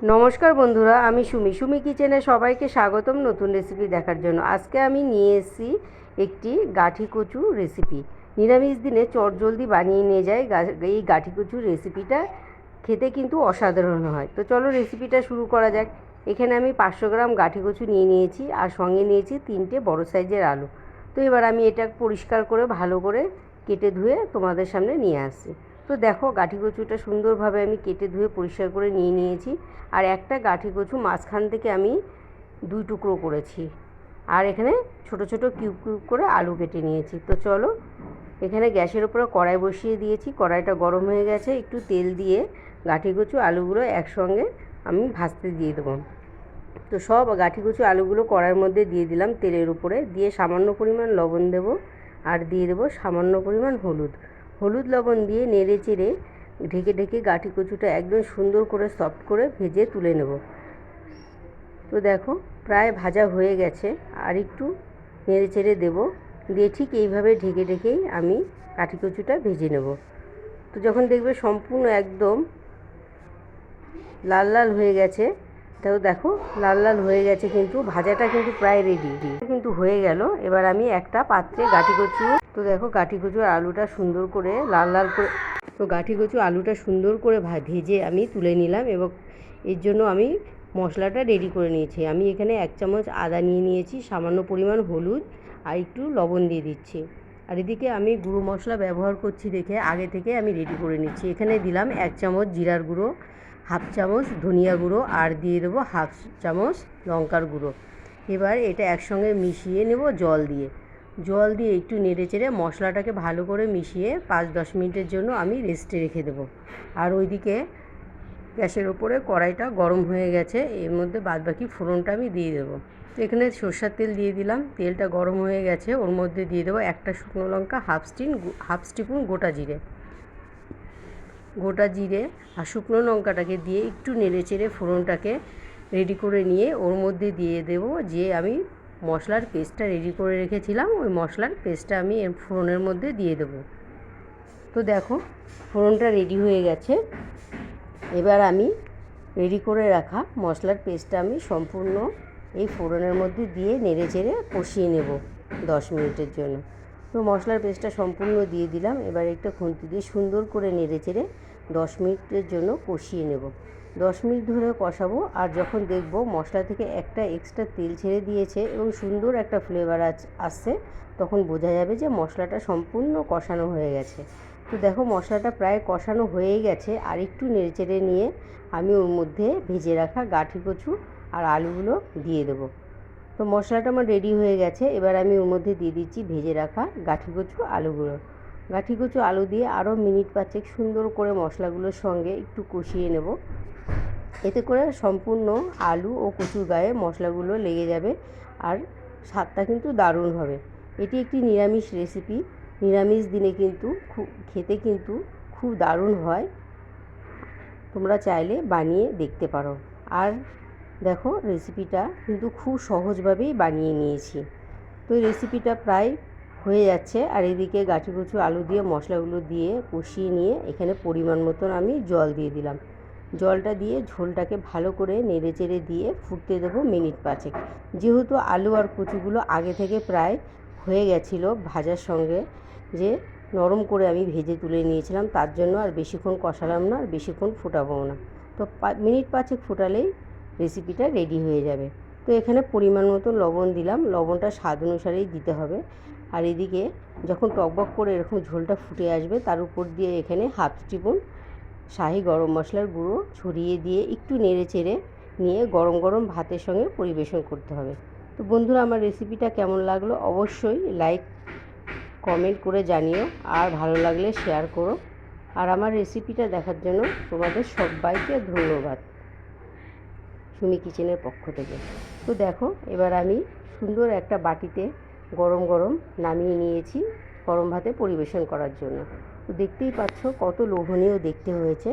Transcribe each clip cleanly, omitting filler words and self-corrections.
নমস্কার বন্ধুরা, আমি সুমি কিচেনে সবাইকে স্বাগতম নতুন রেসিপি দেখার জন্য। আজকে আমি নিয়ে এসেছি একটি গাঠি কচু রেসিপি। নিরামিষ দিনে চটজলদি বানিয়ে নিয়ে যায় এই গাঠি কচুর রেসিপিটা, খেতে কিন্তু অসাধারণ হয়। তো চলো রেসিপিটা শুরু করা যাক। এখানে আমি 500 গ্রাম গাঠি কচু নিয়ে নিয়েছি আর সঙ্গে নিয়েছি 3টে বড় সাইজের আলু। তো এবার আমি এটা পরিষ্কার করে ভালো করে কেটে ধুয়ে তোমাদের সামনে নিয়ে আসছি। তো দেখো, গাঠি কচুটা সুন্দরভাবে আমি কেটে ধুয়ে পরিষ্কার করে নিয়ে নিয়েছি। আর একটা গাঠি কচু মাঝখান থেকে আমি 2 টুকরো করেছি। আর এখানে ছোট ছোট কিউব কিউব করে আলু কেটে নিয়েছি। তো চলো, এখানে গ্যাসের উপরে কড়াই বসিয়ে দিয়েছি। কড়াইটা গরম হয়ে গেছে, একটু তেল দিয়ে গাঠি কচু আলুগুলো একসঙ্গে আমি ভাজতে দিয়ে দেবো। তো সব গাঠি কচু আলুগুলো কড়াইয়ের মধ্যে দিয়ে দিলাম তেলের উপরে, দিয়ে সামান্য পরিমাণ লবণ দেব আর দিয়ে দেবো সামান্য পরিমাণ হলুদ লবণ দিয়ে নেড়ে চেড়ে ঢেকে ঢেকে গাঠি কচুটা একদম সুন্দর করে সফট করে ভেজে তুলে নেব। তো দেখো, প্রায় ভাজা হয়ে গেছে, আর একটু নেড়ে চেড়ে দেবো, দিয়ে ঠিক এইভাবে ঢেকে ঢেকেই আমি গাঠি কচুটা ভেজে নেব। তো যখন দেখবে সম্পূর্ণ একদম লাল লাল হয়ে গেছে, তাও দেখো লাল লাল হয়ে গেছে, কিন্তু ভাজাটা কিন্তু প্রায় রেডি কিন্তু হয়ে গেল। এবার আমি একটা পাত্রে গাঠি কচু, তো দেখো গাঠি কচুর আলুটা সুন্দর করে লাল লাল করে, তো গাঠি কচু আলুটা সুন্দর করে ভেজে আমি তুলে নিলাম। এবং এর জন্য আমি মশলাটা রেডি করে নিয়েছি। আমি এখানে 1 চামচ আদা নিয়ে নিয়েছি, সামান্য পরিমাণ হলুদ আর একটু লবণ দিয়ে দিচ্ছি। আর এদিকে আমি গুঁড়ো মশলা ব্যবহার করছি দেখে আগে থেকে আমি রেডি করে নিচ্ছি। এখানে দিলাম 1 চামচ জিরার গুঁড়ো, 1/2 চামচ ধনিয়া গুঁড়ো আর দিয়ে দেবো 1/2 চামচ লঙ্কার গুঁড়ো। এবার এটা একসঙ্গে মিশিয়ে নেব জল দিয়ে একটু নেড়ে চেড়ে মশলাটাকে ভালো করে মিশিয়ে 5-10 মিনিটের জন্য আমি রেস্টে রেখে দেবো। আর ওইদিকে গ্যাসের ওপরে কড়াইটা গরম হয়ে গেছে, এর মধ্যে বাদবাকি ফোড়নটা আমি দিয়ে দেবো। তো এখানে সরষের তেল দিয়ে দিলাম, তেলটা গরম হয়ে গেছে, ওর মধ্যে দিয়ে দেবো একটা শুকনো লঙ্কা, হাফ স্পুন গোটা জিরে আর শুকনো লঙ্কাটাকে দিয়ে একটু নেড়ে চেড়ে ফোড়নটাকে রেডি করে নিয়ে ওর মধ্যে দিয়ে দেবো যে আমি মশলার পেস্টটা রেডি করে রেখেছিলাম। ওই মশলার পেস্টটা আমি এর ফোড়নের মধ্যে দিয়ে দেবো। তো দেখো, ফোড়নটা রেডি হয়ে গেছে। এবার আমি রেডি করে রাখা মশলার পেস্টটা আমি সম্পূর্ণ এই ফোড়নের মধ্যে দিয়ে নেড়ে চেড়ে কষিয়ে নেব 10 মিনিটের জন্য। তো মশলার পেস্টটা সম্পূর্ণ দিয়ে দিলাম। এবার একটা খুন্তি দিয়ে সুন্দর করে নেড়ে চেড়ে 10 মিনিটের জন্য কষিয়ে নেব। 10 মিনিট ধরে কষাবো, আর যখন দেখব মশলা থেকে একটা এক্সট্রা তেল ছেড়ে দিয়েছে এবং সুন্দর একটা ফ্লেভার আসছে, তখন বোঝা যাবে যে মশলাটা সম্পূর্ণ কষানো হয়ে গেছে। তো দেখো, মশলাটা প্রায় কষানো হয়েই গেছে। আর একটু নেড়েচেড়ে নিয়ে আমি ওর মধ্যে ভেজে রাখা গাঠি কচু আর আলুগুলো দিয়ে দেবো। তো মশলাটা আমার রেডি হয়ে গেছে। এবার আমি ওর মধ্যে দিয়ে দিচ্ছি ভেজে রাখা গাঠি কচু আলু দিয়ে আরও মিনিট 5 সুন্দর করে মশলাগুলোর সঙ্গে একটু কষিয়ে নেব। এতে করে সম্পূর্ণ আলু ও কচুর গায়ে মশলাগুলো লেগে যাবে, আর স্বাদটা কিন্তু দারুণ হবে। এটি একটি নিরামিষ রেসিপি, নিরামিষ দিনে কিন্তু খেতে কিন্তু খুব দারুণ হয়। তোমরা চাইলে বানিয়ে দেখতে পারো। আর দেখো, রেসিপিটা কিন্তু খুব সহজভাবেই বানিয়ে নিয়েছি। তো এই রেসিপিটা প্রায় হয়ে যাচ্ছে। আর এদিকে গাঠি কচু আলু দিয়ে মশলাগুলো দিয়ে কষিয়ে নিয়ে এখানে পরিমাণ মতন আমি জল দিয়ে দিলাম। জলটা দিয়ে ঝোলটাকে ভালো করে নেড়ে চেড়ে দিয়ে ফুটতে দেবো মিনিট 5। যেহেতু আলু আর কচুগুলো আগে থেকে প্রায় হয়ে গেছিলো ভাজার সঙ্গে, যে নরম করে আমি ভেজে তুলে নিয়েছিলাম, তার জন্য আর বেশিক্ষণ কষালাম না, আর বেশিক্ষণ ফোটাবো না। তো মিনিট 5 ফোটালেই রেসিপিটা রেডি হয়ে যাবে। তো এখানে পরিমাণ মতো লবণ দিলাম, লবণটা স্বাদ অনুসারেই দিতে হবে। আর এদিকে যখন টকবক করে এরকম ঝোলটা ফুটে আসবে, তার উপর দিয়ে এখানে 1/2 টিস্পুন শাহি গরম মশলার গুঁড়ো ছড়িয়ে দিয়ে একটু নেড়ে চেড়ে নিয়ে গরম গরম ভাতের সঙ্গে পরিবেশন করতে হবে। তো বন্ধুরা, আমার রেসিপিটা কেমন লাগলো অবশ্যই লাইক কমেন্ট করে জানিও, আর ভালো লাগলে শেয়ার করো। আর আমার রেসিপিটা দেখার জন্য তোমাদের সবাইকে ধন্যবাদ সুমি কিচেনের পক্ষ থেকে। তো দেখো, এবার আমি সুন্দর একটা বাটিতে গরম গরম নামিয়ে নিয়েছি গরম ভাতে পরিবেশন করার জন্য। তো দেখতেই পাচ্ছ কত লোভনীয় দেখতে হয়েছে,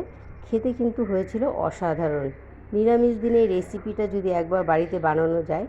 খেতে কিন্তু হয়েছিল অসাধারণ। নিরামিষ দিনে এই রেসিপিটা যদি একবার বাড়িতে বানানো যায়,